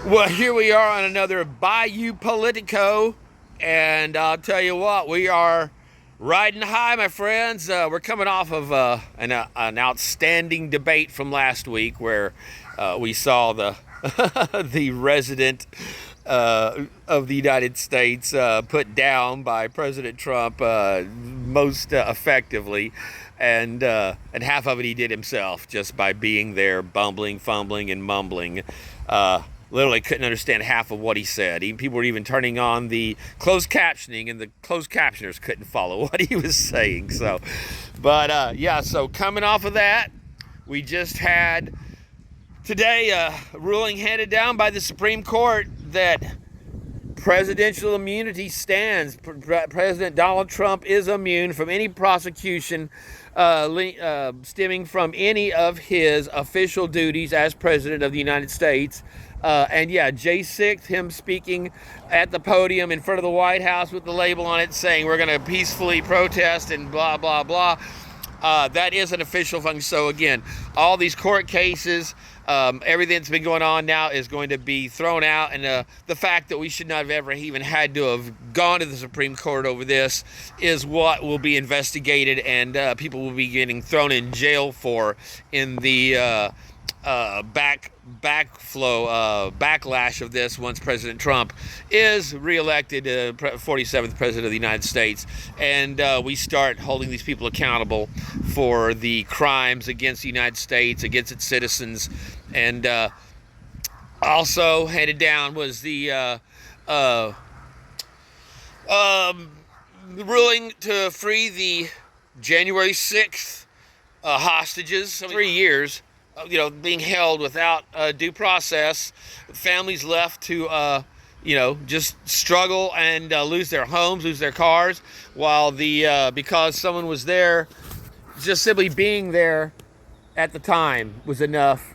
Well, here we are on another Bayou Politico, and I'll tell you what, we are riding high, my friends. We're coming off of an outstanding debate from last week where we saw the the resident of the United States put down by President Trump most effectively, and half of it he did himself just by being there, bumbling, fumbling, and mumbling. Literally couldn't understand half of what he said. People were even turning on the closed captioning, and the closed captioners couldn't follow what he was saying. So coming off of that, we just had today a ruling handed down by the Supreme Court that presidential immunity stands. President Donald Trump is immune from any prosecution stemming from any of his official duties as president of the United States. And yeah, J6, him speaking at the podium in front of the White House with the label on it saying we're going to peacefully protest and blah, blah, blah. That is an official function. So again, all these court cases, everything that's been going on now is going to be thrown out. And the fact that we should not have ever even had to have gone to the Supreme Court over this is what will be investigated, and people will be getting thrown in jail for in the backlash of this once President Trump is reelected 47th president of the United States, and we start holding these people accountable for the crimes against the United States, against its citizens. And also handed down was the ruling to free the January 6th hostages, 3 years being held without due process, families left to, just struggle and lose their homes, lose their cars, while because someone was there, just simply being there at the time was enough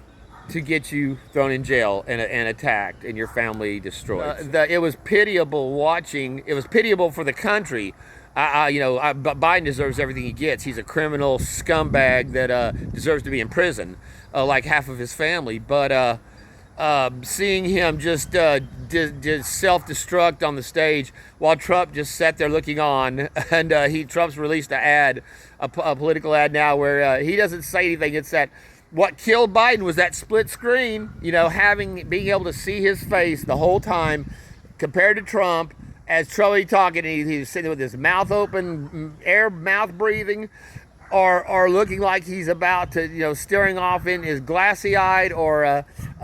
to get you thrown in jail and attacked and your family destroyed. It was pitiable watching. It was pitiable for the country. Biden deserves everything he gets. He's a criminal scumbag that deserves to be in prison, like half of his family. But seeing him just self-destruct on the stage while Trump just sat there looking on, and Trump's released an ad, a political ad now where he doesn't say anything. It's that what killed Biden was that split screen, being able to see his face the whole time compared to Trump. As Trump talking, he's sitting with his mouth open, mouth breathing, or looking like he's about to, staring off in his glassy-eyed, or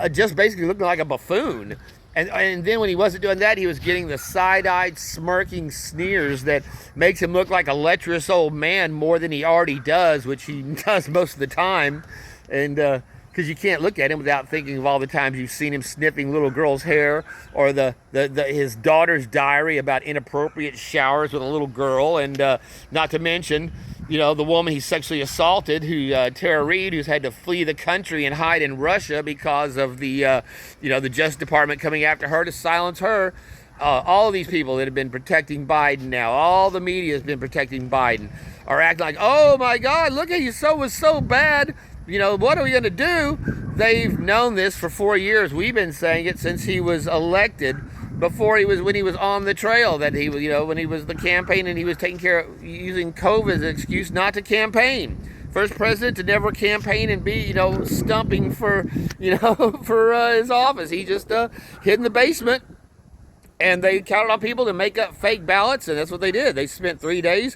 just basically looking like a buffoon. And then when he wasn't doing that, he was getting the side-eyed, smirking sneers that makes him look like a lecherous old man more than he already does, which he does most of the time. And because you can't look at him without thinking of all the times you've seen him sniffing little girls' hair, or his daughter's diary about inappropriate showers with a little girl, and not to mention, the woman he sexually assaulted, Tara Reid, who's had to flee the country and hide in Russia because of the Justice Department coming after her to silence her. All of these people that have been protecting Biden now, all the media has been protecting Biden, are acting like, oh my God, look at you, was so bad. What are we going to do? They've known this for 4 years. We've been saying it since he was elected, when he was on the trail, that he was, when he was the campaign and he was taking care of using COVID as an excuse not to campaign. First president to never campaign and be, stumping for, for his office. He just hid in the basement, and they counted on people to make up fake ballots, and that's what they did. They spent 3 days,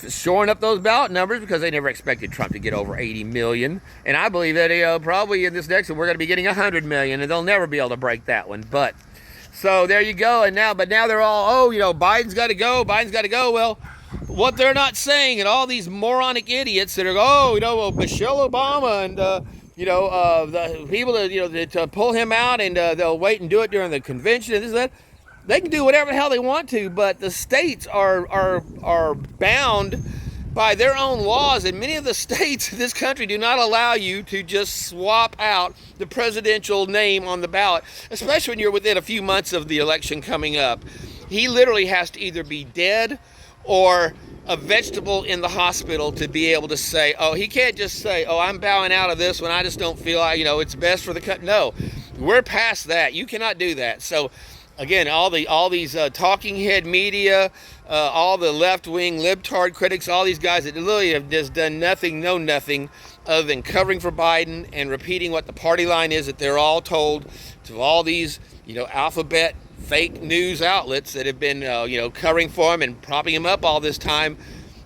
shoring up those ballot numbers because they never expected Trump to get over 80 million. And I believe that probably in this next one we're going to be getting 100 million, and they'll never be able to break that one. But so there you go. And now they're all, Biden's got to go. Well, what they're not saying, and all these moronic idiots that are, Michelle Obama and the people to pull him out, and they'll wait and do it during the convention and this and that. They can do whatever the hell they want to, but the states are bound by their own laws, and many of the states in this country do not allow you to just swap out the presidential name on the ballot, especially when you're within a few months of the election coming up. He literally has to either be dead or a vegetable in the hospital to be able to say, he can't just say, I'm bowing out of this when I just don't feel like, it's best for the country. No. We're past that. You cannot do that. So again, all these talking head media, all the left-wing libtard critics, all these guys that literally have just done nothing, know nothing other than covering for Biden and repeating what the party line is that they're all told to all these, alphabet fake news outlets that have been, covering for him and propping him up all this time.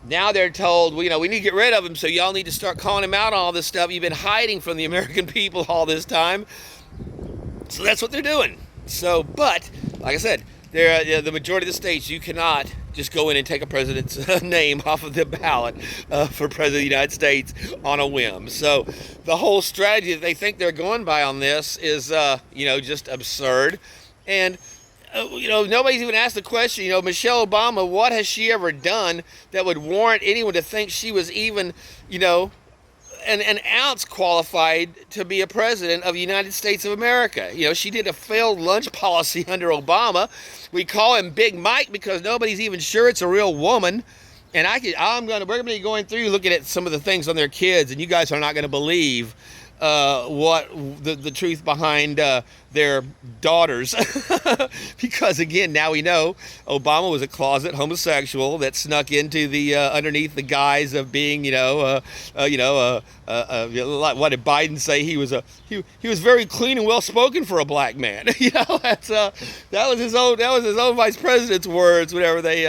Now they're told, we need to get rid of him, so y'all need to start calling him out on all this stuff you've been hiding from the American people all this time. So that's what they're doing. So, but, like I said, the majority of the states, you cannot just go in and take a president's name off of the ballot for president of the United States on a whim. So the whole strategy that they think they're going by on this is, just absurd. And, nobody's even asked the question, Michelle Obama, what has she ever done that would warrant anyone to think she was even, an ounce qualified to be a president of the United States of America? She did a failed lunch policy under Obama. We call him Big Mike because nobody's even sure it's a real woman. And we're going to be going through looking at some of the things on their kids, and you guys are not going to believe what the truth behind their daughters. Because again, now we know Obama was a closet homosexual that snuck into the underneath the guise of being, what did Biden say? He was very clean and well spoken for a black man. That was his own vice president's words, whatever they,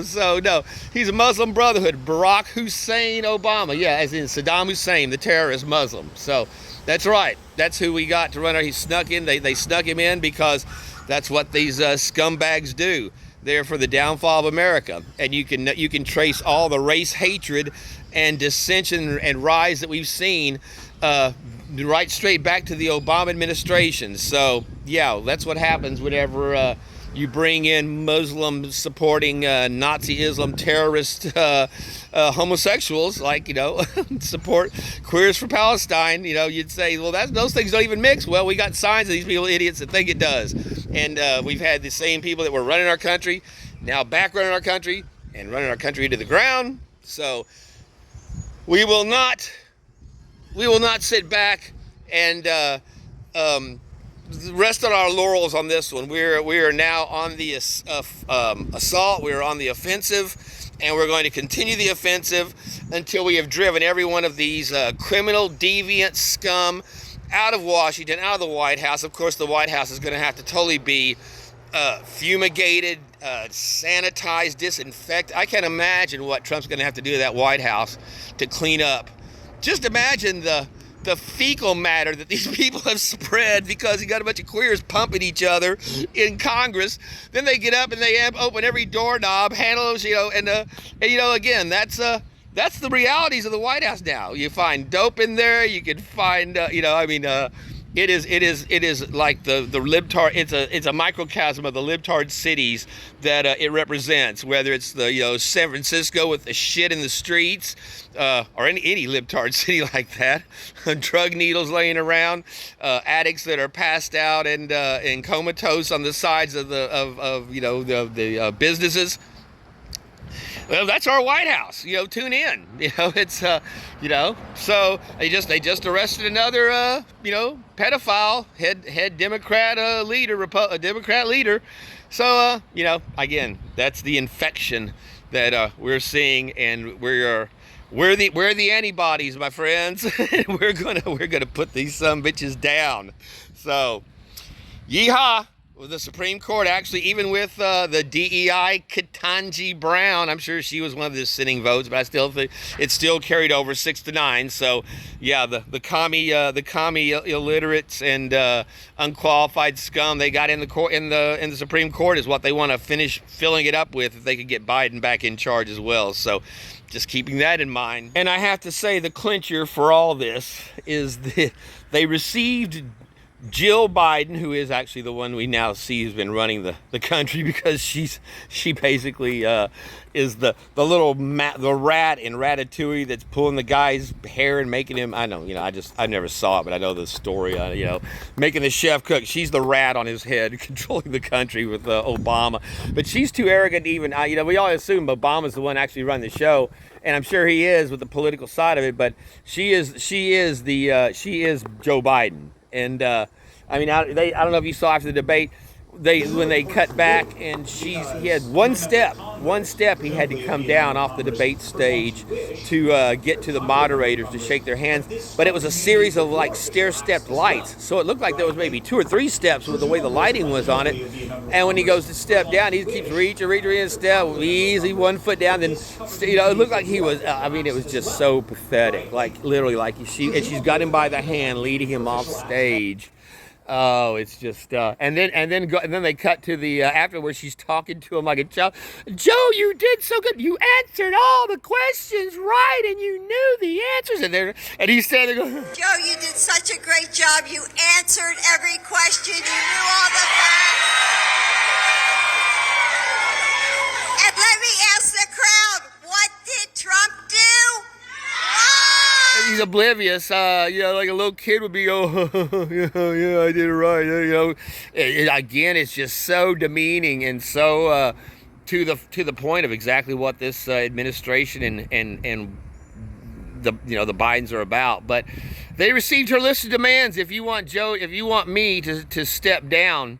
So no, he's a Muslim Brotherhood. Barack Hussein Obama, as in Saddam Hussein, the terrorist Muslim. So that's right. That's who we got to run our. He snuck in. They snuck him in because that's what these scumbags do. They're for the downfall of America, and you can trace all the race hatred and dissension and rise that we've seen right straight back to the Obama administration. So yeah, that's what happens whenever you bring in Muslim supporting Nazi Islam terrorist homosexuals, like, support queers for Palestine. You'd say, well, those things don't even mix. Well, we got signs of these people idiots that think it does. And we've had the same people that were running our country now back running our country and running our country into the ground. So we will not sit back and rest on our laurels on this one. We are now on the assault. We are on the offensive, and we're going to continue the offensive until we have driven every one of these criminal, deviant scum out of Washington, out of the White House. Of course, the White House is going to have to totally be fumigated, sanitized, disinfected. I can't imagine what Trump's going to have to do to that White House to clean up. Just imagine the fecal matter that these people have spread because you got a bunch of queers pumping each other in Congress. Then they get up and they open every doorknob, handles, again, that's the realities of the White House now. You find dope in there. You can find, it is like the libtard. It's a microcosm of the libtard cities that it represents. Whether it's the San Francisco with the shit in the streets, or any libtard city like that, drug needles laying around, addicts that are passed out and comatose on the sides of the businesses. Well, that's our White House. Tune in. It's so they just arrested another pedophile head Democrat Democrat leader. So again, that's the infection that we're seeing, and we're the antibodies, my friends. we're gonna put these bitches down. So yeehaw. With the Supreme Court, actually, even with the DEI Ketanji Brown, I'm sure she was one of the dissenting votes, but I still think it still carried over 6-9. So, yeah, the commie illiterates and unqualified scum they got in the court in the Supreme Court is what they want to finish filling it up with if they could get Biden back in charge as well. So, just keeping that in mind. And I have to say, the clincher for all this is that they received Jill Biden, who is actually the one we now see who's been running the country, because she basically is the rat in Ratatouille that's pulling the guy's hair and making him, I never saw it, but I know the story, making the chef cook. She's the rat on his head controlling the country with Obama. But she's too arrogant to even, we all assume Obama's the one actually running the show, and I'm sure he is with the political side of it, but she is Joe Biden. And I mean, I don't know if you saw after the debate, when they cut back and he had one step he had to come down off the debate stage to get to the moderators to shake their hands, but it was a series of like stair-stepped lights, so it looked like there was maybe 2 or 3 steps with the way the lighting was on it. And when he goes to step down, he keeps reaching step, easy 1 foot down, then it looked like he was I mean, it was just so pathetic, like literally, like she's got him by the hand leading him off stage. Oh, it's just and then they cut to the afterwards. She's talking to him like a child. Joe, you did so good. You answered all the questions right, and you knew the answers. And he's standing there going, Joe, you did such a great job. You answered every question. You knew all the facts. And let me ask the crowd, what did Trump do? he's oblivious. Like a little kid would be, oh, yeah, I did it right. Again, it's just so demeaning and so to the point of exactly what this administration and the Bidens are about. But they received her list of demands. If you want me to step down,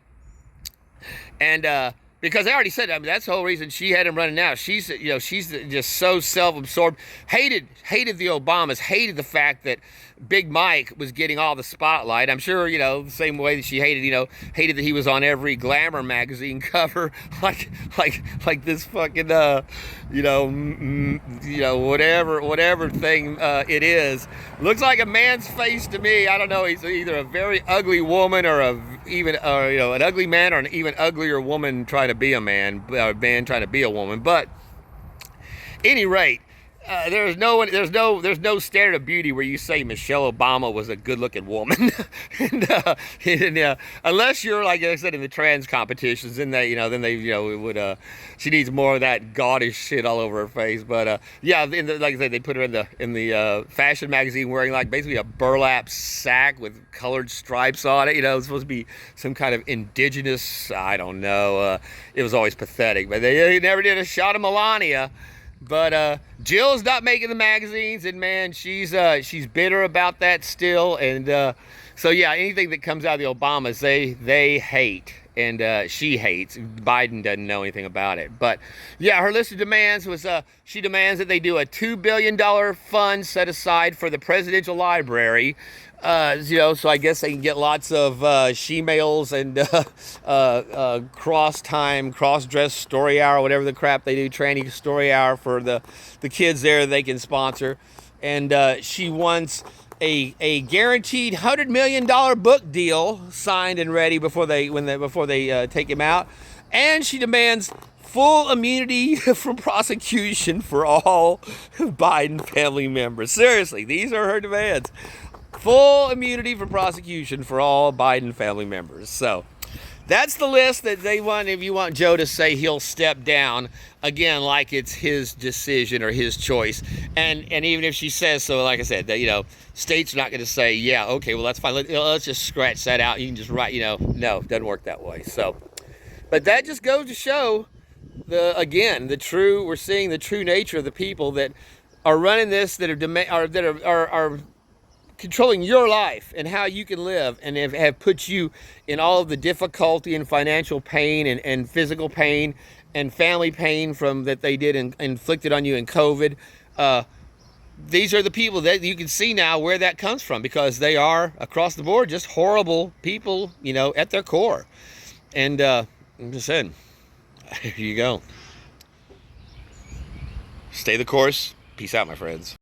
and because I already said, I mean, that's the whole reason she had him running now. She's just so self-absorbed. Hated the Obamas. Hated the fact that Big Mike was getting all the spotlight. I'm sure, the same way that she hated that he was on every Glamour magazine cover, like this fucking, whatever thing it is. Looks like a man's face to me. I don't know. He's either a very ugly woman or an ugly man or an even uglier woman trying to be a man, or a man trying to be a woman. But any rate, there's no standard of beauty where you say Michelle Obama was a good-looking woman, and unless you're, like I said, in the trans competitions, then she needs more of that gaudish shit all over her face. But like I said, they put her in the fashion magazine wearing like basically a burlap sack with colored stripes on it. It's supposed to be some kind of indigenous. I don't know. It was always pathetic, but they never did a shot of Melania. But Jill's not making the magazines, and man, she's bitter about that still. And so yeah, anything that comes out of the Obamas, they hate, and she hates. Biden doesn't know anything about it. But yeah, her list of demands was she demands that they do a $2 billion fund set aside for the presidential library. So I guess they can get lots of she-mails and cross-dress story hour, whatever the crap they do, tranny story hour for the kids there they can sponsor. And she wants a guaranteed $100 million book deal signed and ready before they take him out. And she demands full immunity from prosecution for all Biden family members. Seriously, these are her demands. Full immunity from prosecution for all Biden family members. So that's the list that they want. If you want Joe to say he'll step down, again, like it's his decision or his choice. And even if she says so, like I said, that states are not going to say, yeah, okay, well, that's fine. Let's just scratch that out. You can just write, no, it doesn't work that way. So, but that just goes to show we're seeing the true nature of the people that are running this, that are controlling your life and how you can live, and have put you in all of the difficulty and financial pain and physical pain and family pain from that they did inflicted on you in COVID. These are the people that you can see now where that comes from, because they are across the board just horrible people, at their core. And I'm just saying, here you go. Stay the course. Peace out, my friends.